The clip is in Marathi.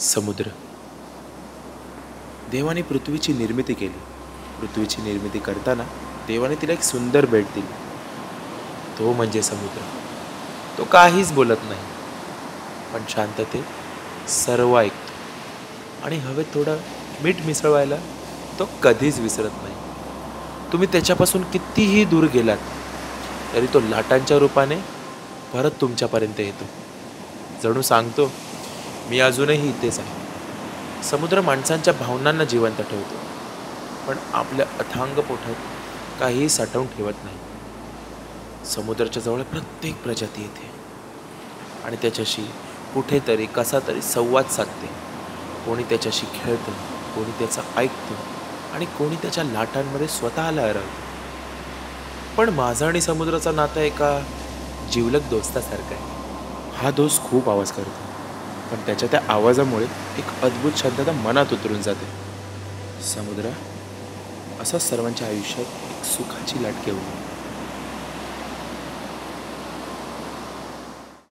समुद्र. देवाने पृथ्वीची निर्मिती केली. पृथ्वीची निर्मिती करताना देवाने तिला एक सुंदर भेट दिली. तो म्हणजे समुद्र. तो काहीच बोलत नाही, पण शांततेत सर्व ऐकतो आणि हवेत थोडं मीठ मिसळवायला तो कधीच विसरत नाही. तुम्ही त्याच्यापासून कितीही दूर गेलात तरी तो लाटांच्या रूपाने परत तुमच्यापर्यंत येतो. जणू सांगतो, मी अजूनही इथेच आहे. समुद्र माणसांच्या भावनांना जिवंत ठेवतो, पण आपल्या अथांग पोटात काहीही साठवून ठेवत नाही. समुद्राच्या जवळ प्रत्येक प्रजाती येते आणि त्याच्याशी कुठेतरी कसा तरी संवाद साधते. कोणी त्याच्याशी खेळतं, कोणी त्याचं ऐकतं आणि कोणी त्याच्या लाटांमध्ये स्वतःला हरवतं. पण माझा आणि समुद्राचा नाता एका जिवलग दोस्तासारखा आहे. हा दोस्त खूप आवाज करतो, पण त्याच्या त्या आवाजामुळे एक अद्भुत शांतता मनात उतरून जाते. समुद्र असा सर्वांच्या आयुष्यात एक सुखाची लाट घेऊन